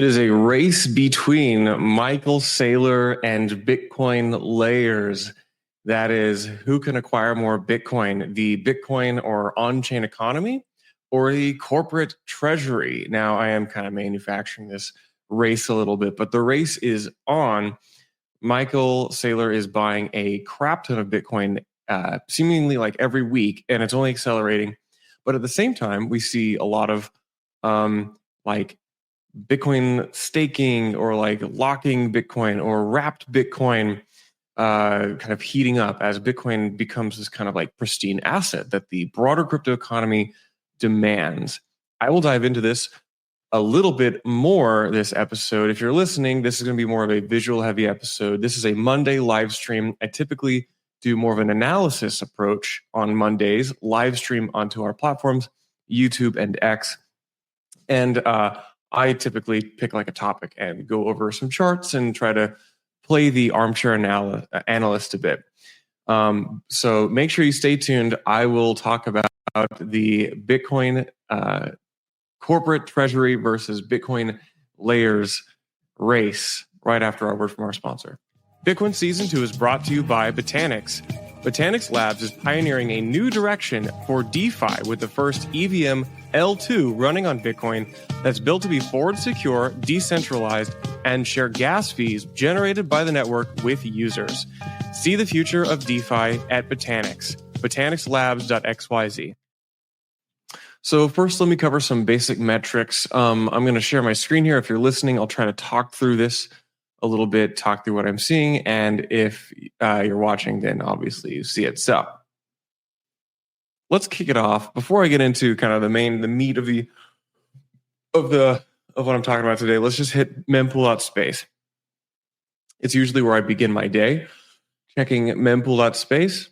It is a race between Michael Saylor and Bitcoin layers. That is, who can acquire more Bitcoin, the Bitcoin or on-chain economy or the corporate treasury? Now, I am kind of manufacturing this race a little bit, but the race is on. Michael Saylor is buying a crap ton of Bitcoin seemingly like every week, and it's only accelerating. But at the same time, we see a lot of like Bitcoin staking or like locking Bitcoin or wrapped Bitcoin kind of heating up as Bitcoin becomes this kind of like pristine asset that the broader crypto economy demands. I will dive into this a little bit more this episode. If you're listening, this is going to be more of a visual heavy episode. This is a Monday live stream. I typically do more of an analysis approach on Mondays, live stream onto our platforms, YouTube and X. And I typically pick like a topic and go over some charts and try to play the armchair analyst a bit. So make sure you stay tuned. I will talk about the Bitcoin corporate treasury versus Bitcoin layers race right after our word from our sponsor. Bitcoin Season 2 is brought to you by Botanix. Botanix Labs is pioneering a new direction for DeFi with the first EVM L2 running on Bitcoin that's built to be forward secure, decentralized, and share gas fees generated by the network with users. See the future of DeFi at Botanix, botanixlabs.xyz. So first, let me cover some basic metrics. I'm going to share my screen here. If you're listening, I'll try to talk through this a little bit, talk through what I'm seeing. And if you're watching, then obviously you see it. So let's kick it off. Before I get into kind of the meat of what I'm talking about today, let's just hit mempool.space. It's usually where I begin my day, checking mempool.space.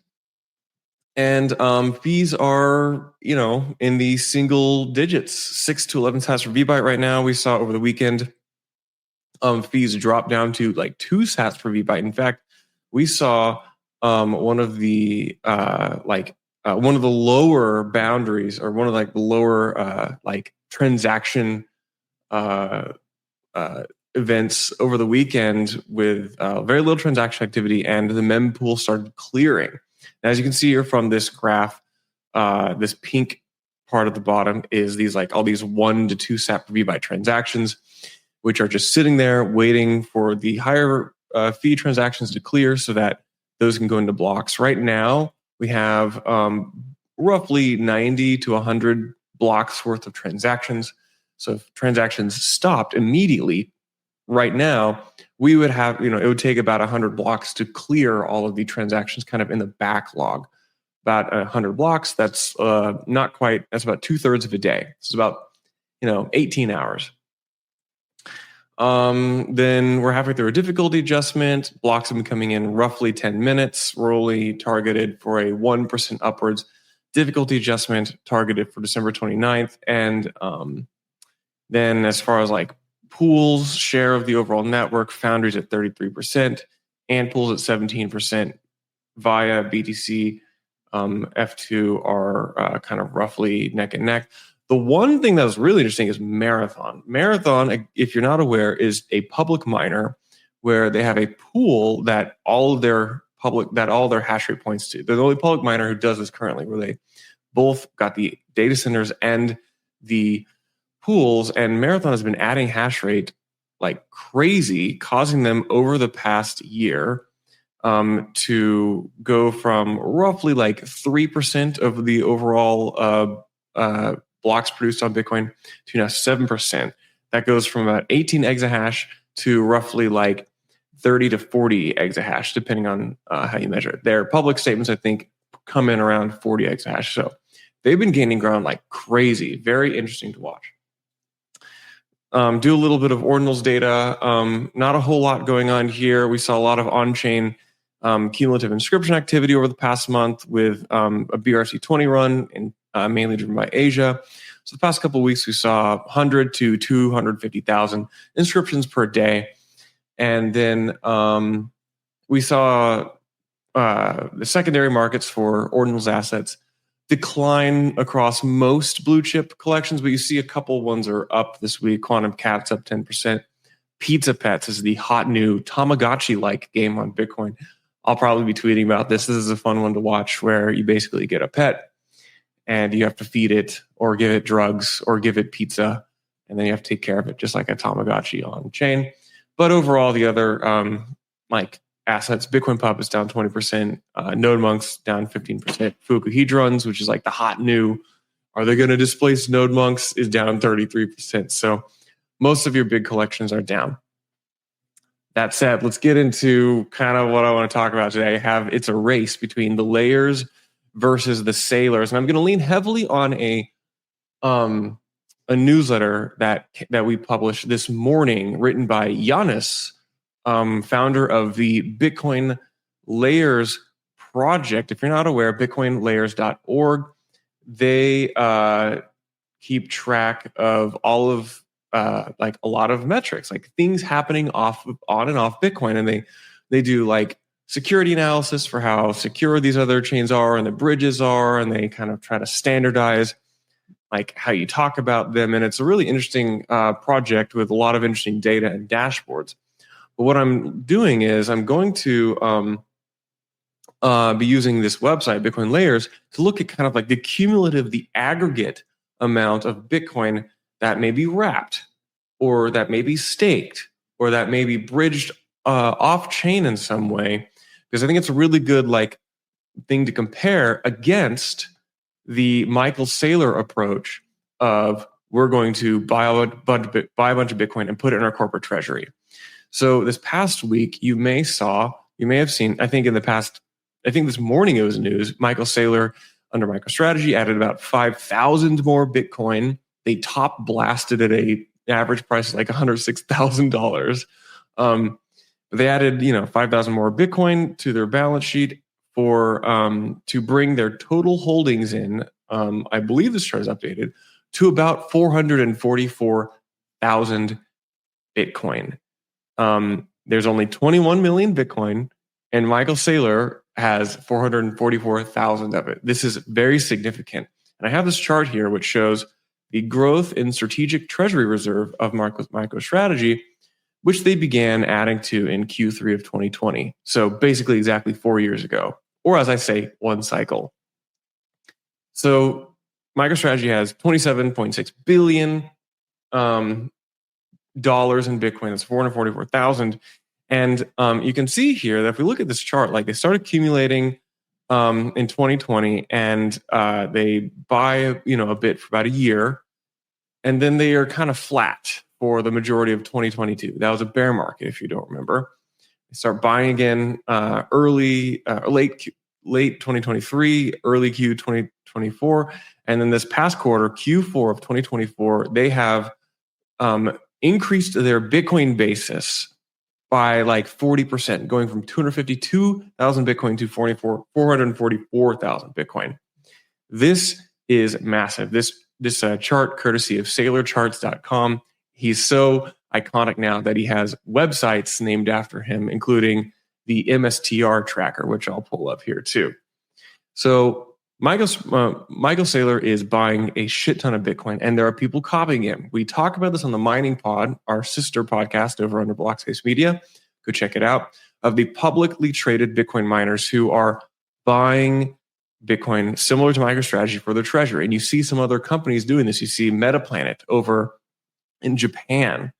And fees are, in the single digits, 6 to 11 sats per VByte right now. We saw over the weekend fees drop down to like 2 sats per VByte. In fact, we saw one of the lower boundaries, or one of like the lower transaction events over the weekend with very little transaction activity, and the mempool started clearing. As you can see here from this graph, this pink part at the bottom is these all these 1 to 2 sat per VByte transactions, which are just sitting there waiting for the higher fee transactions to clear so that those can go into blocks. Right now, we have roughly 90 to 100 blocks worth of transactions. So if transactions stopped immediately right now, we would have, it would take about 100 blocks to clear all of the transactions kind of in the backlog. About 100 blocks, that's not quite, that's about 2/3 of a day. It's about, 18 hours. Then we're halfway through a difficulty adjustment. Blocks have been coming in roughly 10 minutes. We're only targeted for a 1% upwards difficulty adjustment targeted for December 29th. And then as far as pools share of the overall network, Foundry's at 33%, and pools at 17% via BTC. F2 are kind of roughly neck and neck. The one thing that was really interesting is Marathon. Marathon, if you're not aware, is a public miner where they have a pool that all their hash rate points to. They're the only public miner who does this currently, where they both got the data centers and the pools, and Marathon has been adding hash rate like crazy, causing them over the past year to go from roughly 3% of the overall blocks produced on Bitcoin to now 7%. That goes from about 18 exahash to roughly 30 to 40 exahash, depending on how you measure it. Their public statements, I think, come in around 40 exahash. So they've been gaining ground like crazy. Very interesting to watch. Do a little bit of ordinals data. Not a whole lot going on here. We saw a lot of on-chain cumulative inscription activity over the past month with a BRC20 run, and mainly driven by Asia. So the past couple of weeks, we saw 100 to 250,000 inscriptions per day. And then we saw the secondary markets for ordinals assets decline across most blue chip collections, but you see a couple ones are up this week. Quantum Cat's up 10%. Pizza Pets is the hot new Tamagotchi-like game on Bitcoin. I'll probably be tweeting about this. This is a fun one to watch where you basically get a pet and you have to feed it or give it drugs or give it pizza, and then you have to take care of it just like a Tamagotchi on chain. But overall, the other assets, Bitcoin Pub is down 20%, NodeMonks down 15%, Fukuhedrons, which is like the hot new, are they going to displace NodeMonks, is down 33%. So most of your big collections are down. That said, let's get into kind of what I want to talk about today. It's a race between the layers versus the Saylors, and I'm going to lean heavily on a newsletter that we published this morning, written by Giannis, founder of the Bitcoin Layers project. If you're not aware, bitcoinlayers.org. They keep track of all of a lot of metrics, like things happening on and off Bitcoin, and they do like security analysis for how secure these other chains are and the bridges are, and they kind of try to standardize like how you talk about them. And it's a really interesting project with a lot of interesting data and dashboards. But what I'm doing is I'm going to be using this website, Bitcoin Layers, to look at kind of like the aggregate amount of Bitcoin that may be wrapped, or that may be staked, or that may be bridged off chain in some way, because I think it's a really good thing to compare against the Michael Saylor approach of we're going to buy a bunch of Bitcoin and put it in our corporate treasury. So this past week, you may have seen, I think this morning it was news, Michael Saylor under MicroStrategy added about 5,000 more Bitcoin. They top blasted at a average price like $106,000. They added 5,000 more Bitcoin to their balance sheet to bring their total holdings in. I believe this chart is updated to about 444,000 Bitcoin. There's only 21 million Bitcoin, and Michael Saylor has 444,000 of it. This is very significant. And I have this chart here which shows the growth in strategic treasury reserve of MicroStrategy, which they began adding to in Q3 of 2020. So basically exactly 4 years ago, or as I say, one cycle. So MicroStrategy has $27.6 billion dollars in Bitcoin. That's 444,000. And you can see here that if we look at this chart, they start accumulating in 2020, and they buy a bit for about a year, and then they are kind of flat for the majority of 2022. That was a bear market, if you don't remember. They start buying again late 2023, early Q 2024, and then this past quarter, Q4 of 2024, they have increased their Bitcoin basis by 40%, going from 252,000 Bitcoin to 444,000 Bitcoin. This is massive. This chart, courtesy of SaylorCharts.com. He's so iconic now that he has websites named after him, including the MSTR tracker, which I'll pull up here too. So Michael Saylor is buying a shit ton of Bitcoin, and there are people copying him. We talk about this on the Mining Pod, our sister podcast over under Blockspace Media. Go check it out. Of the publicly traded Bitcoin miners who are buying Bitcoin similar to MicroStrategy for their treasury. And you see some other companies doing this. You see Metaplanet over in Japan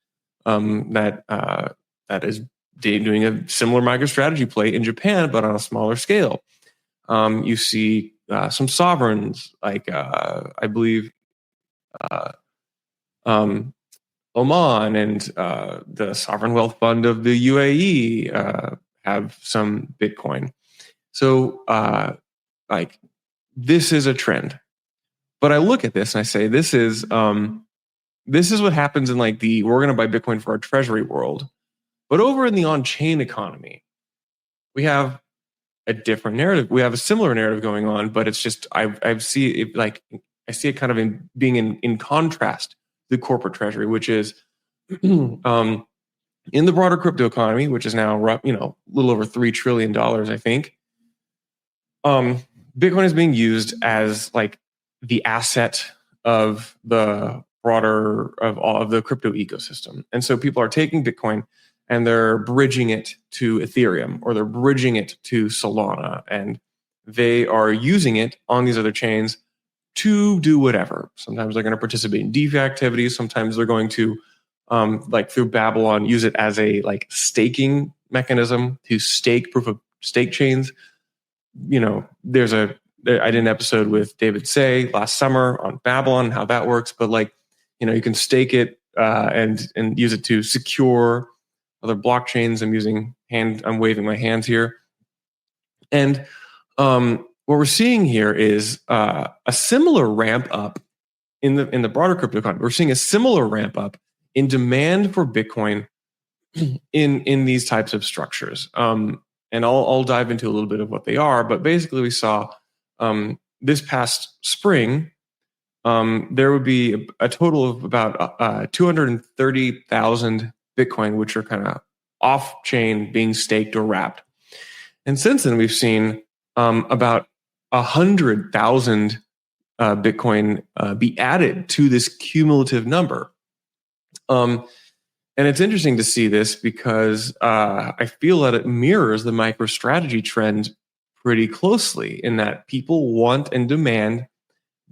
that is doing a similar MicroStrategy play in Japan, but on a smaller scale. You see some sovereigns like I believe Oman and the Sovereign Wealth Fund of the UAE have some Bitcoin. So this is a trend. But I look at this and I say this is what happens in we're going to buy Bitcoin for our treasury world. But over in the on-chain economy, we have a different narrative. We have a similar narrative going on, but it's just I see it kind of being in contrast to the corporate treasury, which is in the broader crypto economy, which is now a little over $3 trillion, I think. Bitcoin is being used as like the asset of the broader of all of the crypto ecosystem. And so people are taking Bitcoin and they're bridging it to Ethereum, or they're bridging it to Solana, and they are using it on these other chains to do whatever. Sometimes they're going to participate in DeFi activities. Sometimes they're going to, like through Babylon, use it as a like staking mechanism to stake proof of stake chains. You know, I did an episode with David Say last summer on Babylon and how that works. But like, you know, you can stake it and use it to secure other blockchains. I'm waving my hands here, and what we're seeing here is a similar ramp up in the broader crypto economy. We're seeing a similar ramp up in demand for Bitcoin in these types of structures. And I'll dive into a little bit of what they are. But basically, we saw this past spring, there would be a total of about 230,000 Bitcoin, which are kind of off chain, being staked or wrapped. And since then, we've seen about 100,000 Bitcoin be added to this cumulative number. And it's interesting to see this because I feel that it mirrors the MicroStrategy trend pretty closely, in that people want and demand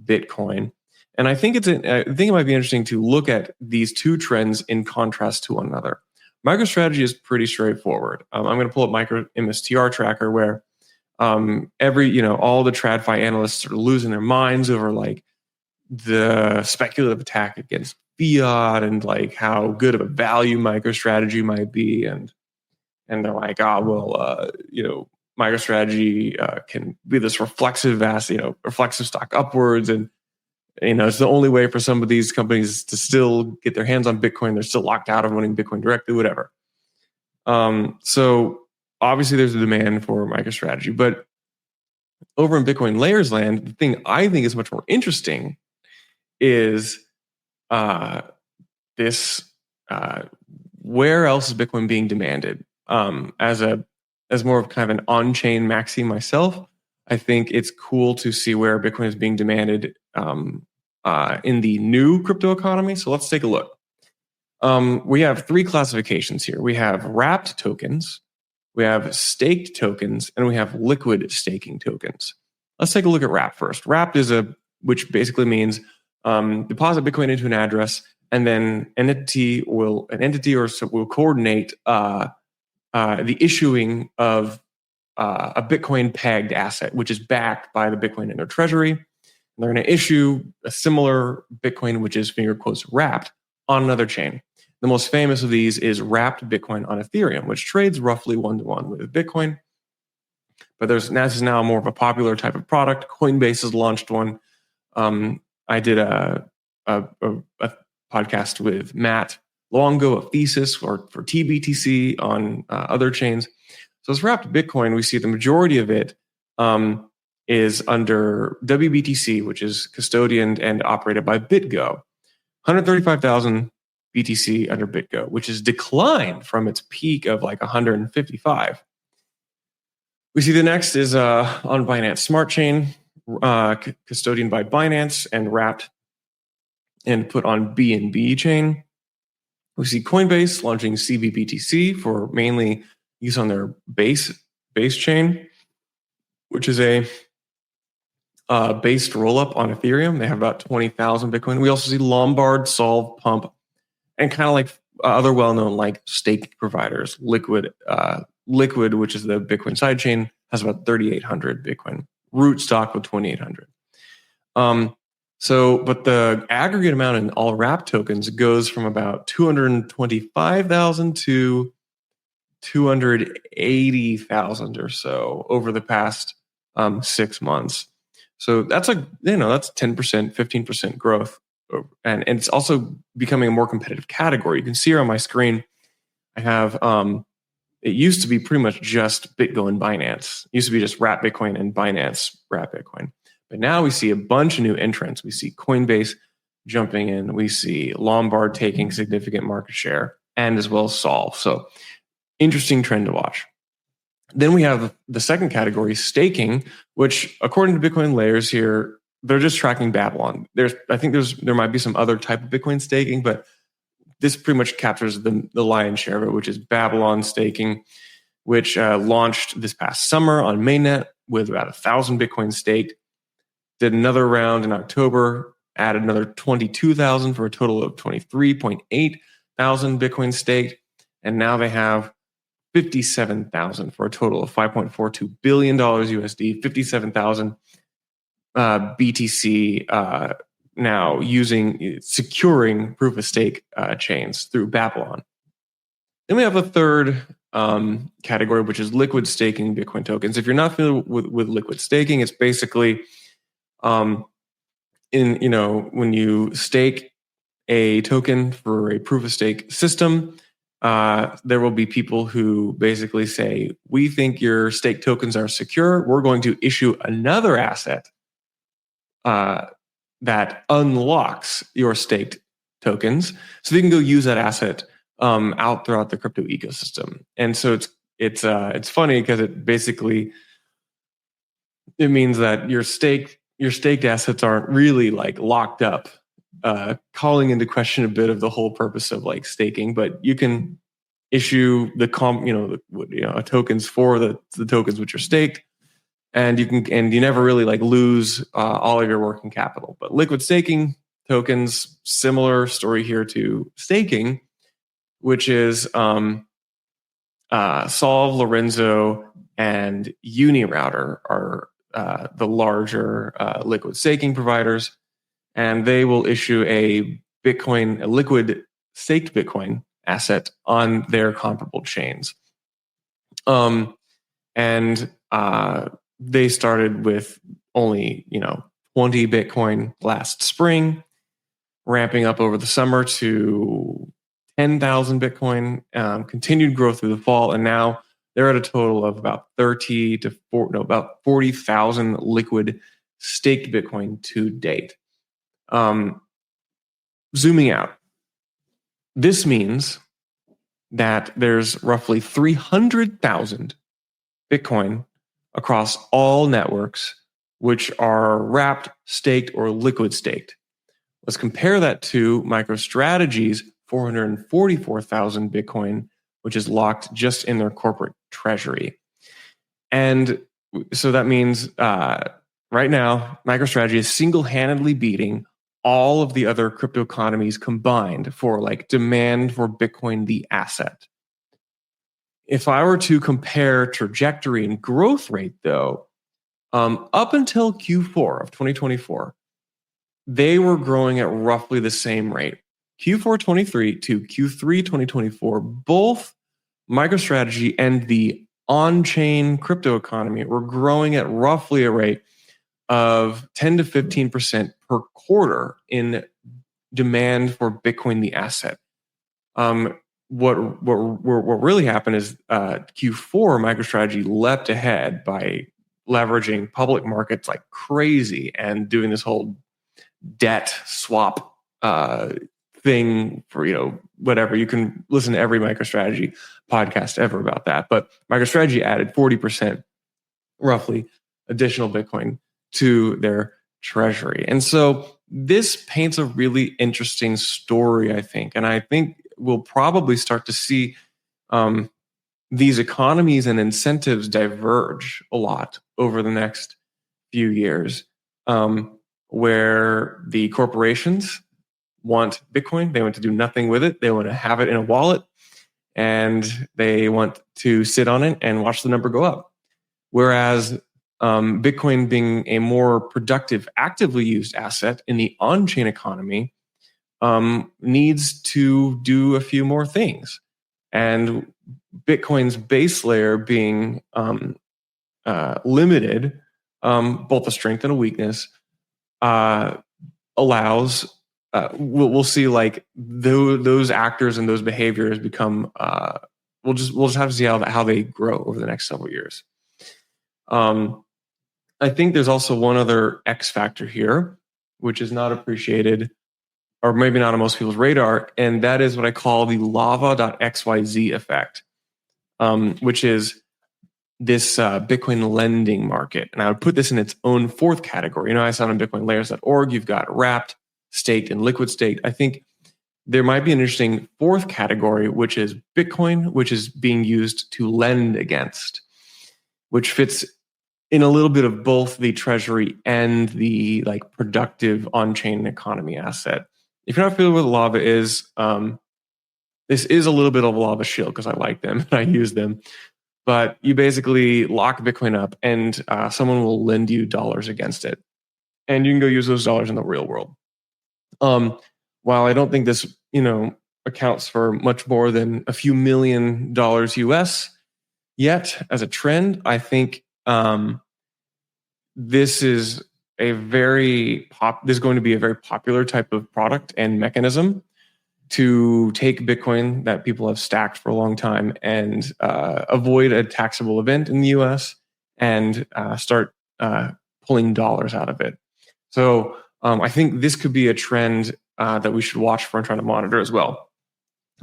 Bitcoin. And I think it might be interesting to look at these two trends in contrast to one another. MicroStrategy is pretty straightforward. I'm going to pull up MSTR tracker, where all the TradFi analysts are losing their minds over like the speculative attack against fiat and like how good of a value MicroStrategy might be, and they're like, MicroStrategy can be this reflexive stock upwards, and it's the only way for some of these companies to still get their hands on Bitcoin. They're still locked out of owning Bitcoin directly, whatever. So obviously there's a demand for MicroStrategy, but over in Bitcoin Layers land, the thing I think is much more interesting is where else is Bitcoin being demanded? As more of kind of an on-chain maxi myself, I think it's cool to see where Bitcoin is being demanded in the new crypto economy. So let's take a look. We have three classifications here. We have wrapped tokens, we have staked tokens, and we have liquid staking tokens. Let's take a look at wrapped first. Wrapped which basically means deposit Bitcoin into an address, and then an entity will coordinate the issuing of a Bitcoin pegged asset, which is backed by the Bitcoin in their treasury. And they're going to issue a similar Bitcoin, which is finger quotes wrapped, on another chain. The most famous of these is wrapped Bitcoin on Ethereum, which trades roughly 1-to-1 with Bitcoin. But this is now more of a popular type of product. Coinbase has launched one. I did a podcast with Matt Longo of Thesis for TBTC on other chains. So this wrapped Bitcoin, we see the majority of it is under WBTC, which is custodianed and operated by BitGo. 135,000 BTC under BitGo, which has declined from its peak of like 155. We see the next is on Binance Smart Chain, custodianed by Binance and wrapped and put on BNB chain. We see Coinbase launching CBBTC for mainly use on their base chain, which is a based rollup on Ethereum. They have about 20,000 Bitcoin. We also see Lombard, Solve, Pump, and kind of like other well-known like stake providers. Liquid, which is the Bitcoin sidechain, has about 3,800 Bitcoin. Rootstock with 2,800. But the aggregate amount in all wrapped tokens goes from about 225,000 to 280,000 or so over the past 6 months. So that's 10%, 15% growth, and it's also becoming a more competitive category. You can see here on my screen, I have it used to be pretty much just BitGo and Binance. It used to be just wrapped Bitcoin and Binance wrapped Bitcoin. But now we see a bunch of new entrants. We see Coinbase jumping in. We see Lombard taking significant market share, and as well as Solve. So interesting trend to watch. Then we have the second category, staking, which according to Bitcoin layers here, they're just tracking Babylon. There might be some other type of Bitcoin staking, but this pretty much captures the lion's share of it, which is Babylon staking, which launched this past summer on mainnet with about 1,000 Bitcoin staked. Did another round in October, added another 22,000 for a total of 23.8 thousand Bitcoin staked, and now they have 57,000 for a total of $5.42 billion USD, 57,000 BTC now securing proof of stake chains through Babylon. Then we have a third category, which is liquid staking Bitcoin tokens. If you're not familiar with liquid staking, it's basically when you stake a token for a proof of stake system, there will be people who basically say, we think your stake tokens are secure. We're going to issue another asset that unlocks your staked tokens, so you can go use that asset out throughout the crypto ecosystem. And so it's funny because it means that your staked assets aren't really like locked up, calling into question a bit of the whole purpose of like staking. But you can issue tokens for the tokens which are staked, and you never really like lose all of your working capital. But liquid staking tokens, similar story here to staking, which is Solve, Lorenzo, and Unirouter are the larger liquid staking providers, and they will issue a liquid staked Bitcoin asset on their comparable chains. They started with only 20 Bitcoin last spring, ramping up over the summer to 10,000 Bitcoin, continued growth through the fall, and now they're at a total of about 40,000 liquid staked Bitcoin to date. Zooming out, this means that there's roughly 300,000 Bitcoin across all networks, which are wrapped, staked, or liquid staked. Let's compare that to MicroStrategy's 444,000 Bitcoin, which is locked just in their corporate treasury. And so that means right now, MicroStrategy is single-handedly beating all of the other crypto economies combined for like demand for Bitcoin, the asset. If I were to compare trajectory and growth rate, though, up until Q4 of 2024, they were growing at roughly the same rate. Q4 23 to Q3 2024, both MicroStrategy and the on-chain crypto economy were growing at roughly a rate of 10 to 15% per quarter in demand for Bitcoin, the asset. What really happened is Q4 MicroStrategy leapt ahead by leveraging public markets like crazy and doing this whole debt swap thing for whatever. You can listen to every MicroStrategy podcast ever about that. But MicroStrategy added 40% roughly additional Bitcoin to their treasury, and so this paints a really interesting story, I think, and I think we'll probably start to see these economies and incentives diverge a lot over the next few years, where the corporations want Bitcoin, they want to do nothing with it, they want to have it in a wallet, and they want to sit on it and watch the number go up. Whereas Bitcoin being a more productive, actively used asset in the on-chain economy, needs to do a few more things. And Bitcoin's base layer being limited, both a strength and a weakness, allows, we'll see like those actors and those behaviors become, we'll just have to see how they grow over the next several years. I think there's also one other X factor here, which is not appreciated, or maybe not on most people's radar, and that is what I call the lava.xyz effect, which is this Bitcoin lending market. And I would put this in its own fourth category. I said on bitcoinlayers.org, you've got wrapped, staked, and liquid staked. I think there might be an interesting fourth category, which is Bitcoin, which is being used to lend against, which fits in a little bit of both the treasury and the productive on-chain economy asset. If you're not familiar with what Lava is, this is a little bit of a Lava shield because I like them and I use them. But you basically lock Bitcoin up and someone will lend you dollars against it. And you can go use those dollars in the real world. While I don't think this, accounts for much more than a few $1 million US yet as a trend, I think this is going to be a very popular type of product and mechanism to take Bitcoin that people have stacked for a long time and avoid a taxable event in the US and start pulling dollars out of it. So I think this could be a trend that we should watch for and try to monitor as well.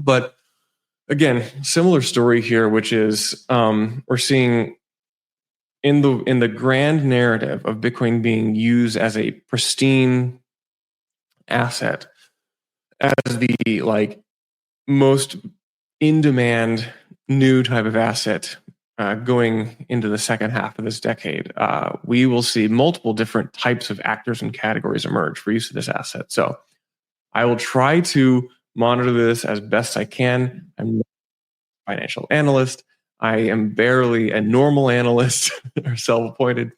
But again, similar story here, which is we're seeing in the grand narrative of Bitcoin being used as a pristine asset, as the most in-demand new type of asset going into the second half of this decade, we will see multiple different types of actors and categories emerge for use of this asset. So I will try to monitor this as best I can. I'm not a financial analyst. I am barely a normal analyst or self-appointed.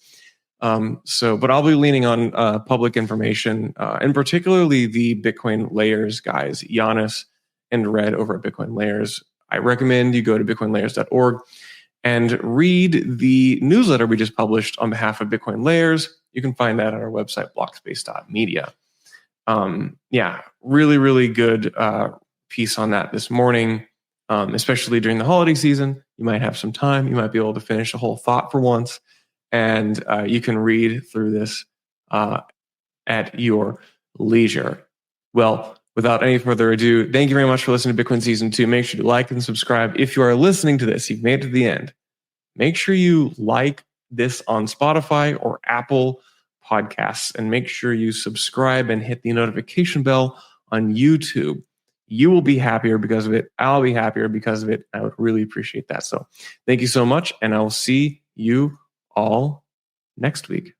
But I'll be leaning on public information, and particularly the Bitcoin Layers guys, Giannis and Red over at Bitcoin Layers. I recommend you go to bitcoinlayers.org and read the newsletter we just published on behalf of Bitcoin Layers. You can find that on our website, blockspace.media. Really, really good piece on that this morning, especially during the holiday season. You might have some time. You might be able to finish a whole thought for once. And you can read through this at your leisure. Well, without any further ado, thank you very much for listening to Bitcoin Season 2. Make sure to like and subscribe. If you are listening to this, you've made it to the end, make sure you like this on Spotify or Apple Podcasts, and make sure you subscribe and hit the notification bell on YouTube. You will be happier because of it. I'll be happier because of it. I would really appreciate that. So thank you so much, and I will see you all next week.